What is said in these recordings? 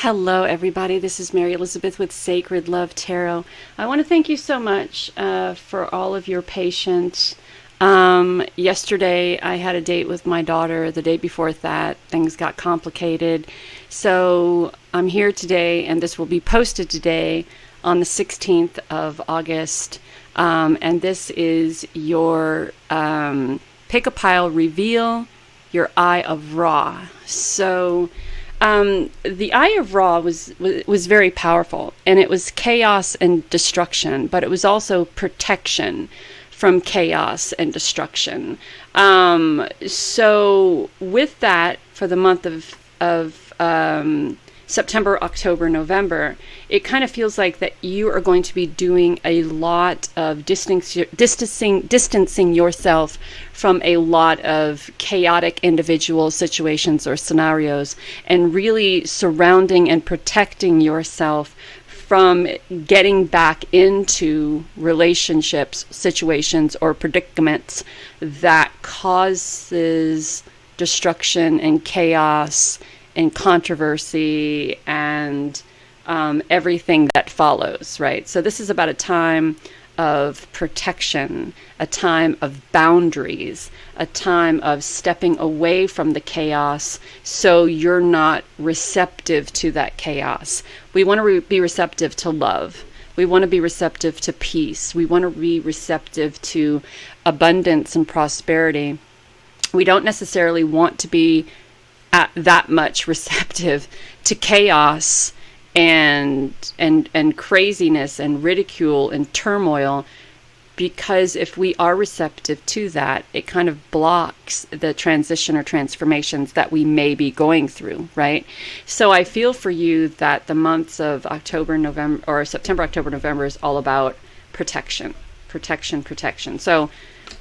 Hello, everybody. This is Mary Elizabeth with Sacred Love Tarot. I want to thank you so much for all of your patience. Yesterday, I had a date with my daughter. The day before that, things got complicated. So I'm here today, and this will be posted today on the 16th of August. And this is your Pick a Pile Reveal, your Eye of Ra. So the Eye of Ra was very powerful, and it was chaos and destruction, but it was also protection from chaos and destruction. So with that, for the month of September, October, November, it kind of feels like that you are going to be doing a lot of distancing yourself from a lot of chaotic individual situations or scenarios, and really surrounding and protecting yourself from getting back into relationships, situations, or predicaments that causes destruction and chaos and controversy and everything that follows, right? So this is about a time of protection, a time of boundaries, a time of stepping away from the chaos so you're not receptive to that chaos. We want to be receptive to love. We want to be receptive to peace. We want to be receptive to abundance and prosperity. We don't necessarily want to be that much receptive to chaos and craziness and ridicule and turmoil, because if we are receptive to that, it kind of blocks the transition or transformations that we may be going through, right? So I feel for you that the months of October, November, or September, October, November is all about protection. So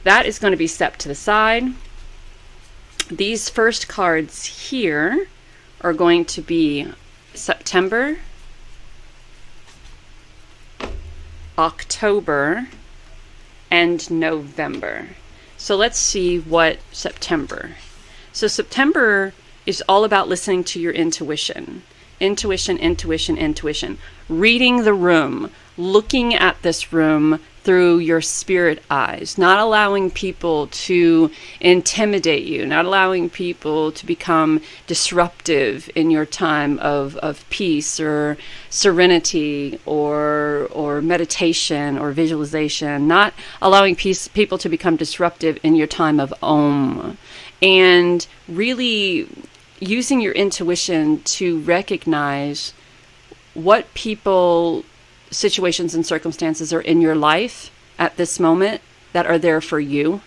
that is going to be stepped to the side. These first cards here are going to be September, October, and November. So let's see what September. So September is all about listening to your intuition. Intuition. Reading the room, looking at this room through your spirit eyes, not allowing people to intimidate you, not allowing people to become disruptive in your time of peace or serenity or meditation or visualization, not allowing people to become disruptive in your time of Om, and really using your intuition to recognize what people, situations and circumstances are in your life at this moment that are there for you,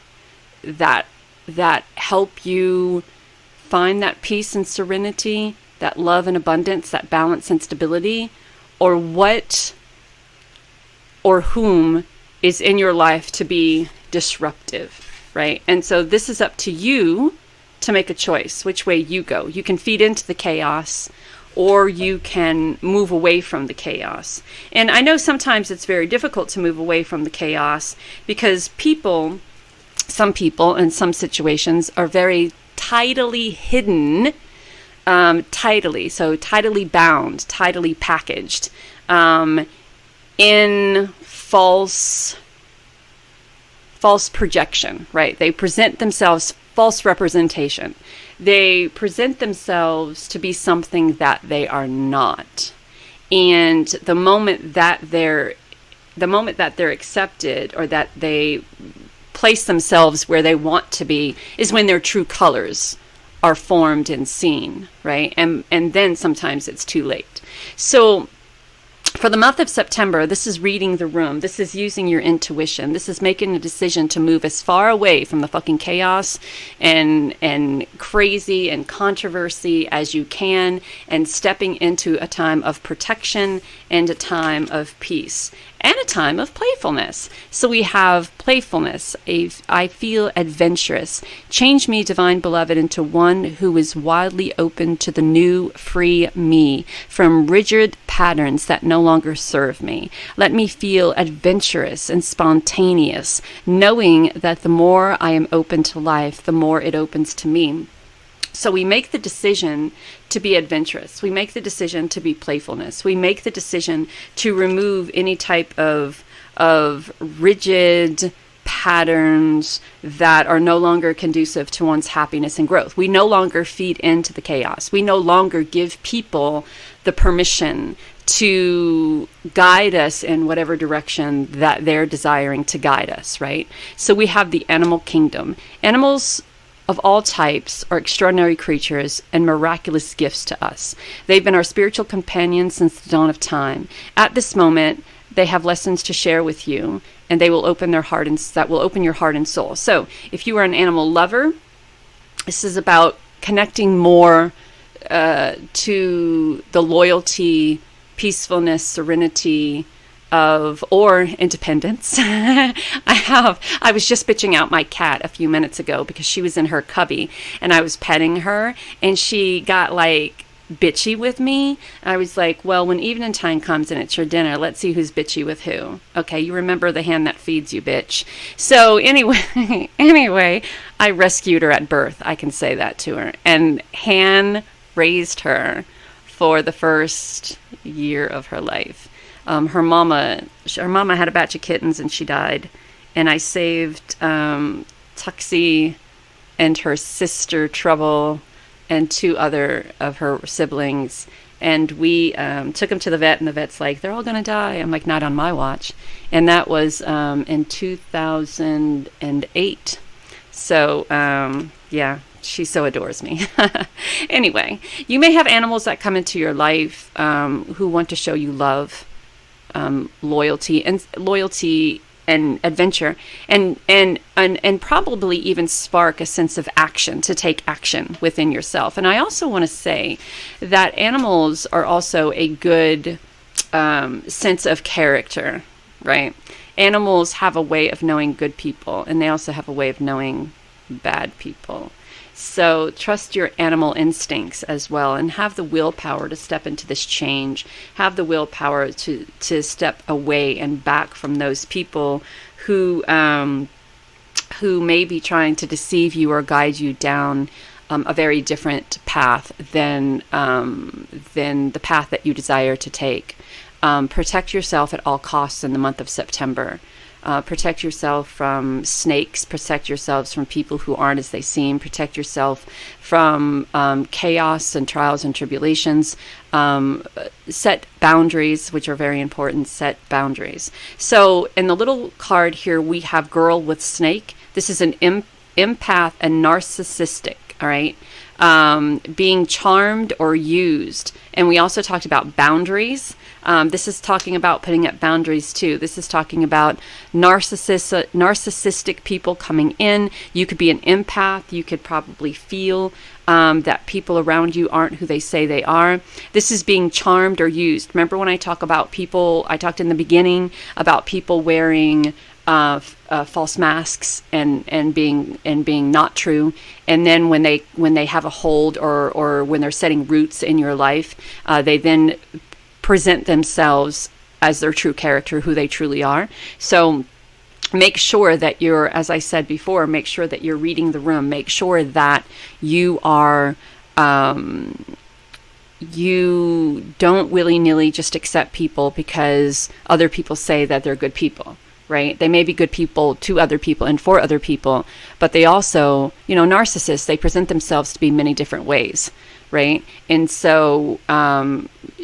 that help you find that peace and serenity, that love and abundance, that balance and stability, or what or whom is in your life to be disruptive, right? And so this is up to you to make a choice which way you go. You can feed into the chaos, or you can move away from the chaos. And I know sometimes it's very difficult to move away from the chaos because some people in some situations are very tidily hidden, tidily bound, tidily packaged, in false projection, right? They present themselves false representation. They present themselves to be something that they are not. And the moment that they're accepted, or that they place themselves where they want to be, is when their true colors are formed and seen, right? And then sometimes it's too late. So for the month of September, this is reading the room. This is using your intuition. This is making a decision to move as far away from the fucking chaos and crazy and controversy as you can, and stepping into a time of protection and a time of peace and a time of playfulness. So we have playfulness. I feel adventurous. Change me, divine beloved, into one who is wildly open to the new, free me from rigid patterns that no longer serve me. Let me feel adventurous and spontaneous, knowing that the more I am open to life, the more it opens to me. So we make the decision to be adventurous. We make the decision to be playfulness. We make the decision to remove any type of rigid patterns that are no longer conducive to one's happiness and growth. We no longer feed into the chaos. We no longer give people the permission to guide us in whatever direction that they're desiring to guide us, right? So we have the animal kingdom. Animals of all types are extraordinary creatures and miraculous gifts to us. They've been our spiritual companions since the dawn of time. At this moment, they have lessons to share with you, and they will open their heart and that will open your heart and soul. So, if you are an animal lover, this is about connecting more to the loyalty, peacefulness, serenity of, or independence. I was just bitching out my cat a few minutes ago because she was in her cubby and I was petting her and she got like bitchy with me. I was like, well, when evening time comes and it's your dinner, let's see who's bitchy with who. Okay, you remember the hand that feeds you, bitch. So anyway, I rescued her at birth. I can say that to her. And Han raised her for the first year of her life. Her mama had a batch of kittens and she died. And I saved Tuxie and her sister Trouble and 2 other of her siblings. And we took them to the vet, and the vet's like, they're all going to die. I'm like, not on my watch. And that was in 2008. So, yeah, she so adores me. Anyway, you may have animals that come into your life who want to show you love, loyalty and adventure, and probably even spark a sense of action, to take action within yourself. And I also want to say that animals are also a good sense of character, right? Animals have a way of knowing good people, and they also have a way of knowing bad people. So trust your animal instincts as well, and have the willpower to step into this change. Have the willpower to step away and back from those people who may be trying to deceive you or guide you down a very different path than the path that you desire to take. Protect yourself at all costs in the month of September. Protect yourself from snakes. Protect yourselves from people who aren't as they seem. Protect yourself from chaos and trials and tribulations. Set boundaries, which are very important. Set boundaries. So in the little card here, we have girl with snake. This is an empath and narcissistic, all right? Being charmed or used. And we also talked about boundaries. This is talking about putting up boundaries too. This is talking about narcissistic people coming in. You could be an empath. You could probably feel that people around you aren't who they say they are. This is being charmed or used. Remember when I talk about people, I talked in the beginning about people wearing false masks and being not true, and then when they have a hold or when they're setting roots in your life, they then present themselves as their true character, who they truly are. So make sure that you're, as I said before, make sure that you're reading the room. Make sure that you are you don't willy-nilly just accept people because other people say that they're good people. Right? They may be good people to other people and for other people, but they also, narcissists, they present themselves to be many different ways, right? And so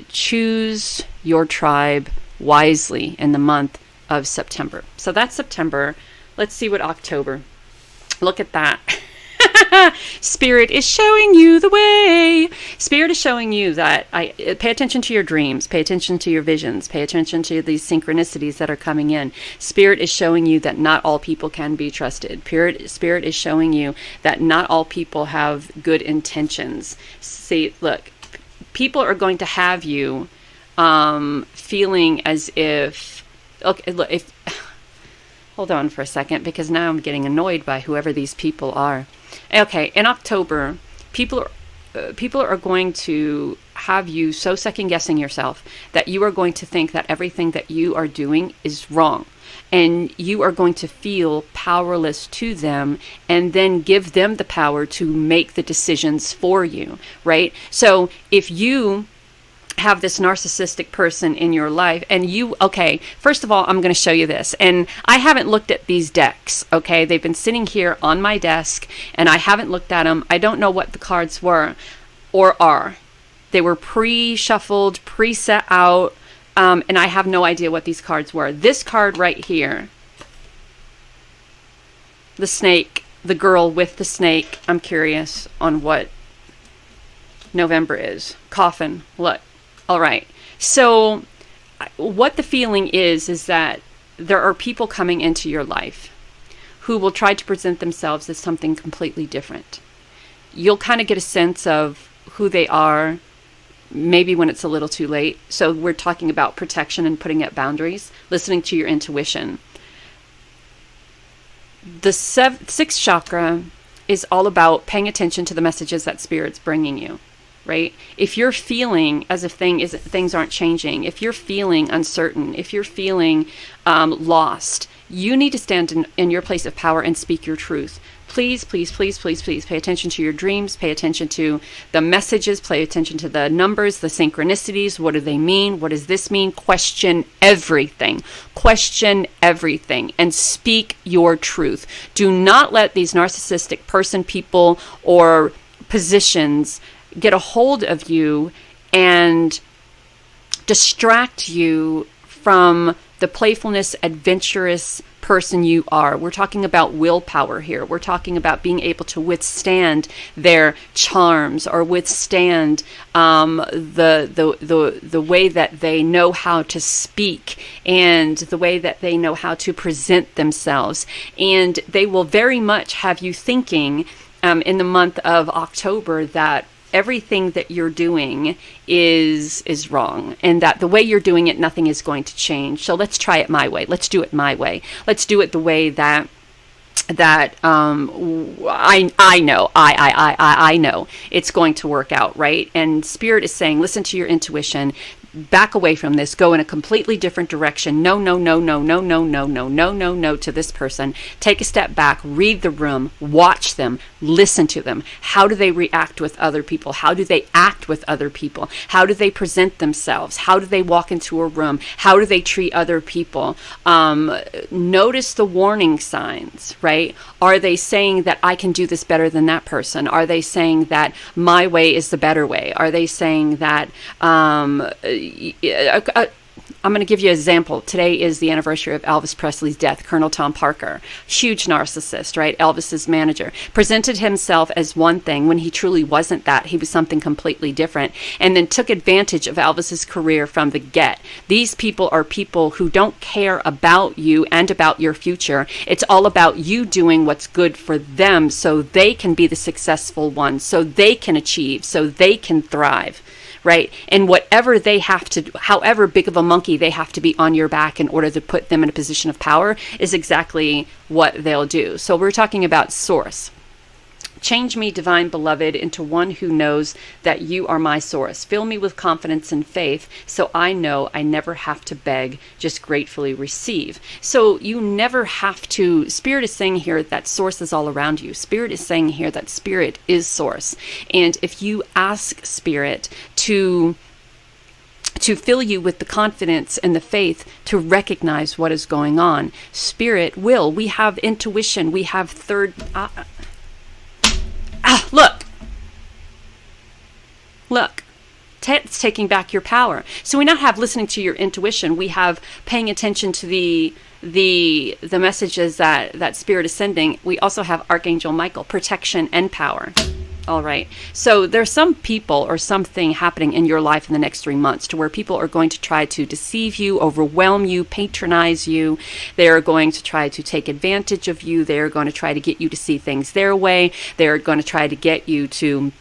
choose your tribe wisely in the month of September. So that's September. Let's see what October. Look at that. Spirit is showing you the way. Spirit is showing you that pay attention to your dreams, pay attention to your visions, pay attention to these synchronicities that are coming in. Spirit is showing you that not all people can be trusted. Spirit is showing you that not all people have good intentions. See, look, people are going to have you feeling as if, okay, look, hold on for a second, because now I'm getting annoyed by whoever these people are. Okay, in October, people are going to have you so second guessing yourself that you are going to think that everything that you are doing is wrong. and you are going to feel powerless to them, and then give them the power to make the decisions for you, right? So if you have this narcissistic person in your life, and okay, first of all, I'm going to show you this. And I haven't looked at these decks, okay? They've been sitting here on my desk, and I haven't looked at them. I don't know what the cards were or are. They were pre-shuffled, pre-set out, and I have no idea what these cards were. This card right here, the snake, the girl with the snake. I'm curious on what November is. Coffin, look. All right. So what the feeling is that there are people coming into your life who will try to present themselves as something completely different. You'll kind of get a sense of who they are, maybe when it's a little too late. So we're talking about protection and putting up boundaries, listening to your intuition. The sixth chakra is all about paying attention to the messages that Spirit's bringing you. Right? If you're feeling as if things aren't changing, if you're feeling uncertain, if you're feeling lost, you need to stand in your place of power and speak your truth. Please, please, please, please, please pay attention to your dreams, pay attention to the messages, pay attention to the numbers, the synchronicities. What do they mean? What does this mean? Question everything. Question everything and speak your truth. Do not let these narcissistic people, or positions get a hold of you and distract you from the playfulness, adventurous person you are. We're talking about willpower here. We're talking about being able to withstand their charms, or withstand the way that they know how to speak, and the way that they know how to present themselves. And they will very much have you thinking in the month of October that everything that you're doing is wrong, and that the way you're doing it, nothing is going to change. So let's try it my way. Let's do it my way. Let's do it the way that I know it's going to work out, right? And Spirit is saying, listen to your intuition. Back away from this, go in a completely different direction. No to this person. Take a step back, read the room, watch them, listen to them. How do they react with other people? How do they act with other people? How do they present themselves? How do they walk into a room? How do they treat other people? Notice the warning signs, right? Are they saying that I can do this better than that person? Are they saying that my way is the better way? Are they saying that I'm going to give you an example. Today is the anniversary of Elvis Presley's death. Colonel Tom Parker, huge narcissist, right? Elvis's manager, presented himself as one thing when he truly wasn't that. He was something completely different, and then took advantage of Elvis's career from the get. These people are people who don't care about you and about your future. It's all about you doing what's good for them, so they can be the successful ones, so they can achieve, so they can thrive. Right? And whatever they have to, however big of a monkey they have to be on your back in order to put them in a position of power, is exactly what they'll do. So we're talking about source. Change me, divine beloved, into one who knows that you are my source. Fill me with confidence and faith, so I know I never have to beg, just gratefully receive. So you never have to. Spirit is saying here that source is all around you. Spirit is saying here that Spirit is source. And if you ask Spirit to fill you with the confidence and the faith to recognize what is going on, Spirit will. We have intuition. We have Look. It's taking back your power. So we not have listening to your intuition. We have paying attention to the messages that Spirit is sending. We also have Archangel Michael, protection and power. All right. So there's some people or something happening in your life in the next 3 months to where people are going to try to deceive you, overwhelm you, patronize you. They are going to try to take advantage of you. They are going to try to get you to see things their way. They are going to try to get you to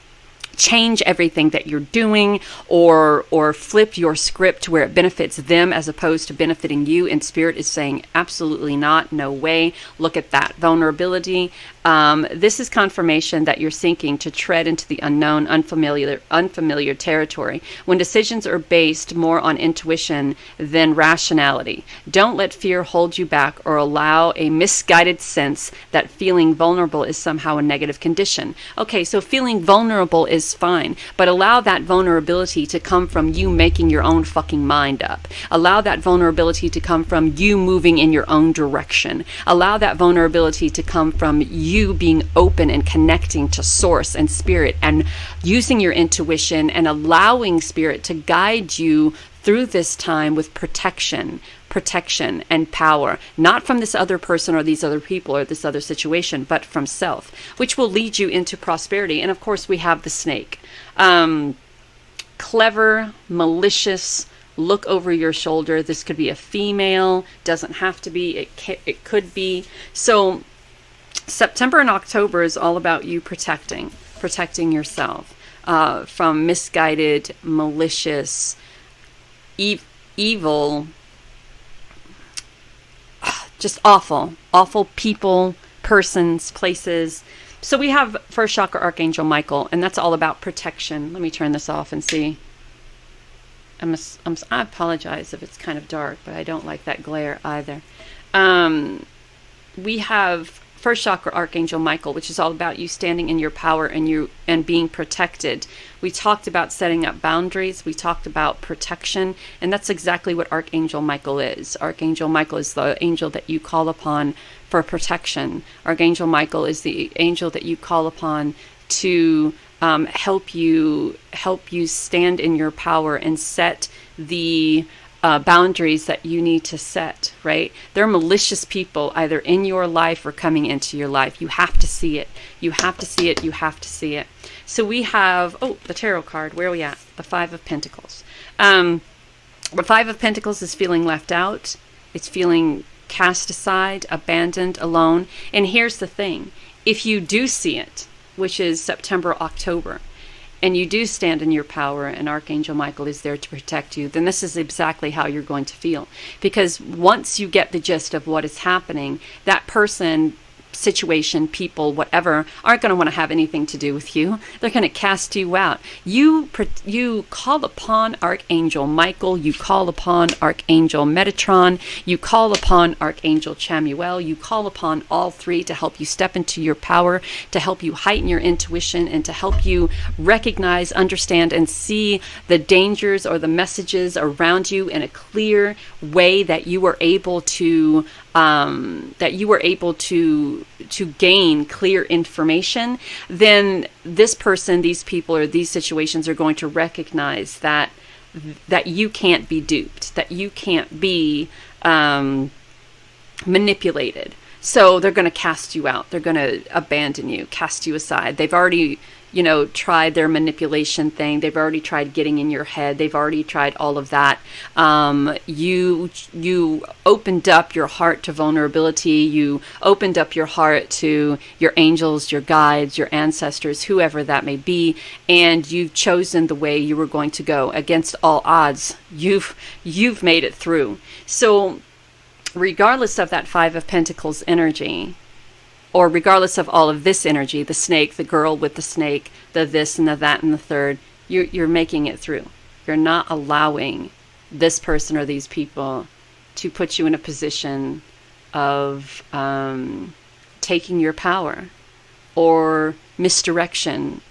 change everything that you're doing, or flip your script to where it benefits them as opposed to benefiting you. And Spirit is saying absolutely not, no way. Look at that vulnerability. This is confirmation that you're sinking to tread into the unknown, unfamiliar territory when decisions are based more on intuition than rationality. Don't let fear hold you back or allow a misguided sense that feeling vulnerable is somehow a negative condition. Okay, so feeling vulnerable is fine, but allow that vulnerability to come from you making your own fucking mind up. Allow that vulnerability to come from you moving in your own direction. Allow that vulnerability to come from you being open and connecting to source and spirit and using your intuition and allowing spirit to guide you through this time with protection and power, not from this other person or these other people or this other situation, but from self, which will lead you into prosperity. And of course, we have the snake. Clever, malicious, look over your shoulder. This could be a female, doesn't have to be, it could be. So September and October is all about you protecting yourself from misguided, malicious, evil, just awful people, persons, places. So we have first chakra Archangel Michael, and that's all about protection. Let me turn this off and see. I apologize if it's kind of dark, but I don't like that glare either. We have first chakra Archangel Michael, which is all about you standing in your power and being protected. We talked about setting up boundaries. We talked about protection, and that's exactly what Archangel Michael is. Archangel Michael is the angel that you call upon for protection. Archangel Michael is the angel that you call upon to help you stand in your power and set the boundaries that you need to set, right? There are malicious people either in your life or coming into your life. You have to see it. You have to see it. You have to see it. So we have, the tarot card. Where are we at? The Five of Pentacles. The Five of Pentacles is feeling left out. It's feeling cast aside, abandoned, alone. And here's the thing. If you do see it, which is September, October, and you do stand in your power and Archangel Michael is there to protect you, then this is exactly how you're going to feel. Because once you get the gist of what is happening, that person, situation, people, whatever, aren't going to want to have anything to do with you. They're going to cast you out. You call upon Archangel Michael, you call upon Archangel Metatron, you call upon Archangel Chamuel, you call upon all three to help you step into your power, to help you heighten your intuition, and to help you recognize, understand, and see the dangers or the messages around you in a clear way that you are able to gain clear information. Then this person, these people, or these situations are going to recognize that you can't be duped, that you can't be manipulated. So they're going to cast you out. They're going to abandon you, cast you aside. They've already tried their manipulation thing. They've already tried getting in your head. They've already tried all of that. You opened up your heart to vulnerability. You opened up your heart to your angels, your guides, your ancestors, whoever that may be, and you've chosen the way you were going to go against all odds. You've made it through. So regardless of that Five of Pentacles energy, or regardless of all of this energy, the snake, the girl with the snake, the this and the that and the third, you're making it through. You're not allowing this person or these people to put you in a position of taking your power, or misdirection,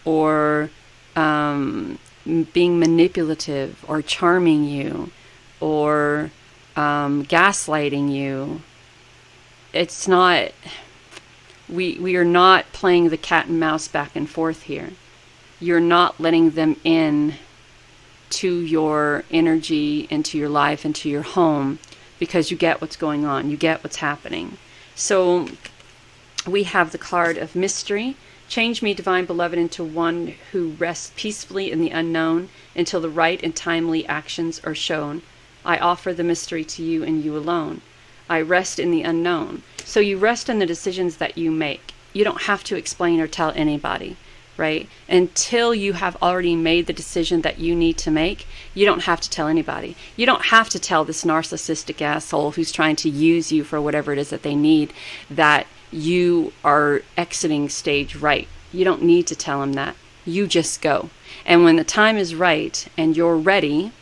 or being manipulative, or charming you, or gaslighting you. It's not... We are not playing the cat and mouse back and forth here. You're not letting them in to your energy, into your life, into your home, because you get what's going on. You get what's happening. So we have the card of mystery. Change me, divine beloved, into one who rests peacefully in the unknown until the right and timely actions are shown. I offer the mystery to you and you alone. I rest in the unknown. So you rest in the decisions that you make. You don't have to explain or tell anybody. right? Until you have already made the decision that you need to make, you don't have to tell anybody. You don't have to tell this narcissistic asshole who's trying to use you for whatever it is that they need that you are exiting stage right. You don't need to tell him that. You just go. And when the time is right and you're ready,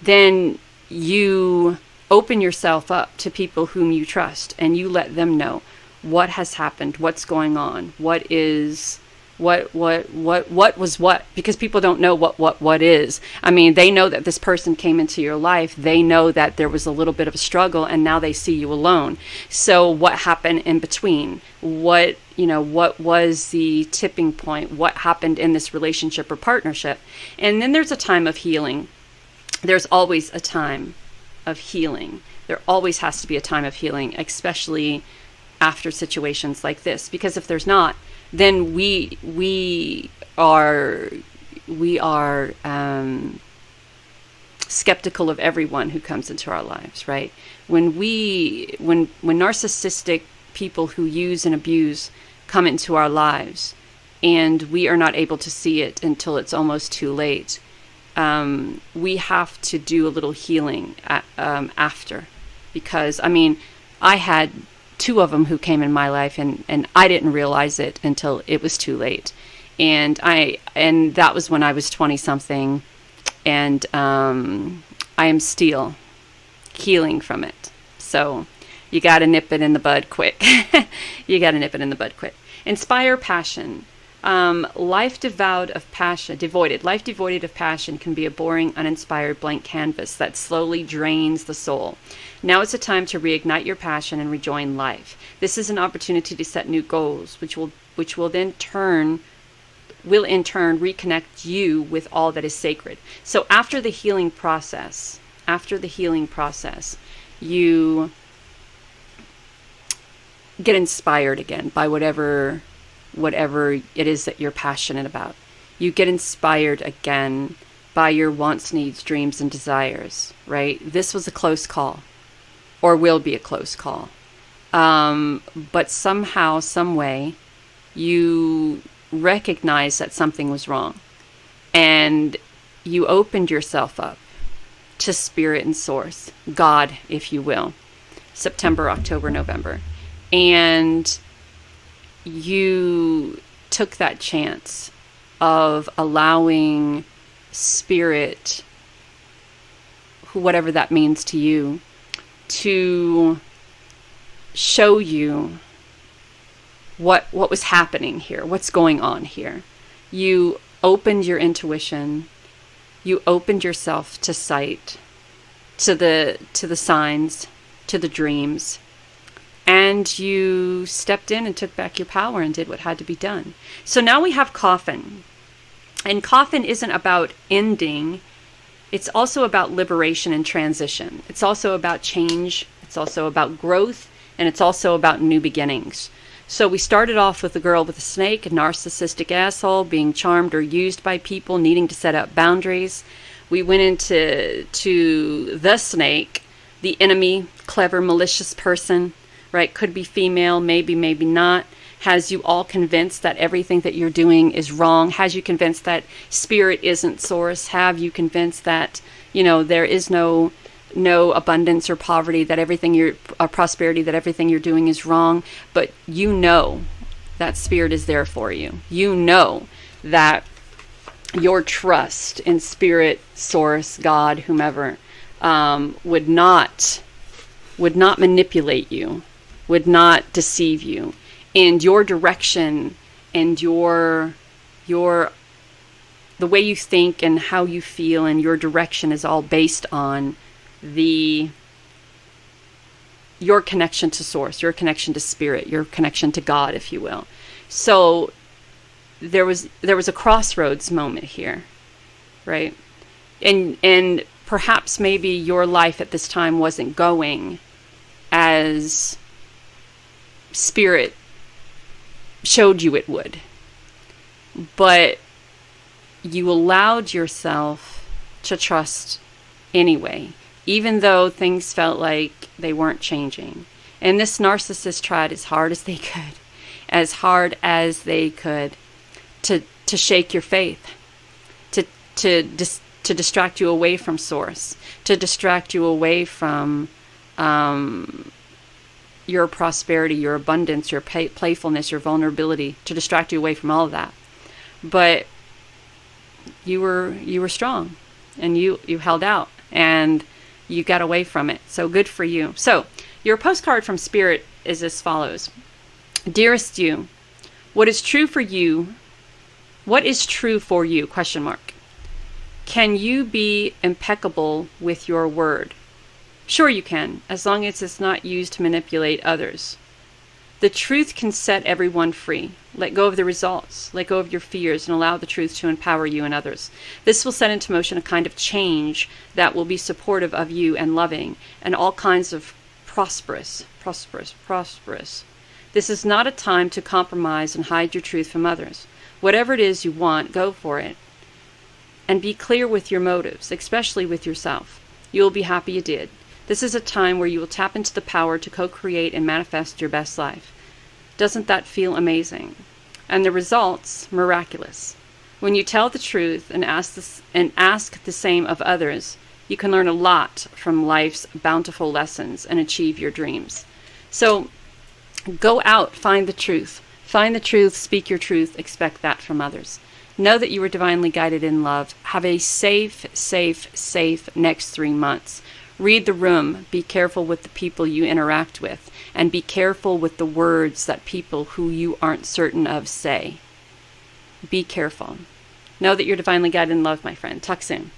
then you open yourself up to people whom you trust, and you let them know what has happened, what's going on, what was what, because people don't know what is. I mean, they know that this person came into your life. They know that there was a little bit of a struggle, and now they see you alone. So what happened in between? What was the tipping point? What happened in this relationship or partnership? And then there's a time of healing. There's always a time of healing. There always has to be a time of healing, especially after situations like this, because if there's not, then we are skeptical of everyone who comes into our lives, right? When narcissistic people who use and abuse come into our lives, and we are not able to see it until it's almost too late, we have to do a little healing after, because I mean, I had 2 of them who came in my life, and I didn't realize it until it was too late. And that was when I was 20 something, and I am still healing from it. So you got to nip it in the bud quick. You got to nip it in the bud quick. Inspire passion. Life devoid of passion can be a boring, uninspired blank canvas that slowly drains the soul. Now is the time to reignite your passion and rejoin life. This is an opportunity to set new goals, which will in turn reconnect you with all that is sacred. So after the healing process, you get inspired again by whatever it is that you're passionate about. You get inspired again by your wants, needs, dreams, and desires, right? This was a close call, or will be a close call. But somehow, some way, you recognize that something was wrong, and you opened yourself up to spirit and source, God, if you will, September, October, November. And you took that chance of allowing spirit, whatever that means to you, to show you what was happening here, what's going on here. You opened your intuition, you opened yourself to sight, to the signs, to the dreams, and you stepped in and took back your power and did what had to be done. So now we have Coffin. And Coffin isn't about ending. It's also about liberation and transition. It's also about change. It's also about growth. And it's also about new beginnings. So we started off with the girl with the snake, a narcissistic asshole, being charmed or used by people, needing to set up boundaries. We went into the snake, the enemy, clever, malicious person, right? Could be female, maybe not. Has you all convinced that everything that you're doing is wrong? Has you convinced that spirit isn't source? Have you convinced that, there is no abundance or poverty, that everything prosperity, that everything you're doing is wrong? But you know that spirit is there for you. You know that your trust in spirit, source, God, whomever, would not manipulate you, would not deceive you, and your direction and the way you think and how you feel and your direction is all based on your connection to source, your connection to spirit, your connection to God, if you will. So there was a crossroads moment here, right? And perhaps maybe your life at this time wasn't going as spirit showed you it would, but you allowed yourself to trust anyway, even though things felt like they weren't changing. And this narcissist tried as hard as they could, to shake your faith, to distract you away from source, to distract you away from your prosperity, your abundance, your playfulness, your vulnerability, to distract you away from all of that. But you were strong, and you held out, and you got away from it. So good for you. So your postcard from Spirit is as follows. Dearest you, what is true for you? What is true for you? ? Can you be impeccable with your word? Sure you can, as long as it's not used to manipulate others. The truth can set everyone free. Let go of the results. Let go of your fears and allow the truth to empower you and others. This will set into motion a kind of change that will be supportive of you and loving, and all kinds of prosperous. This is not a time to compromise and hide your truth from others. Whatever it is you want, go for it. And be clear with your motives, especially with yourself. You will be happy you did. This is a time where you will tap into the power to co-create and manifest your best life. Doesn't that feel amazing? And the results, miraculous. When you tell the truth and ask the same of others, you can learn a lot from life's bountiful lessons and achieve your dreams. So go out, find the truth. Find the truth, speak your truth, expect that from others. Know that you are divinely guided in love. Have a safe next 3 months. Read the room. Be careful with the people you interact with. And be careful with the words that people who you aren't certain of say. Be careful. Know that you're divinely guided in love, my friend. Talk soon.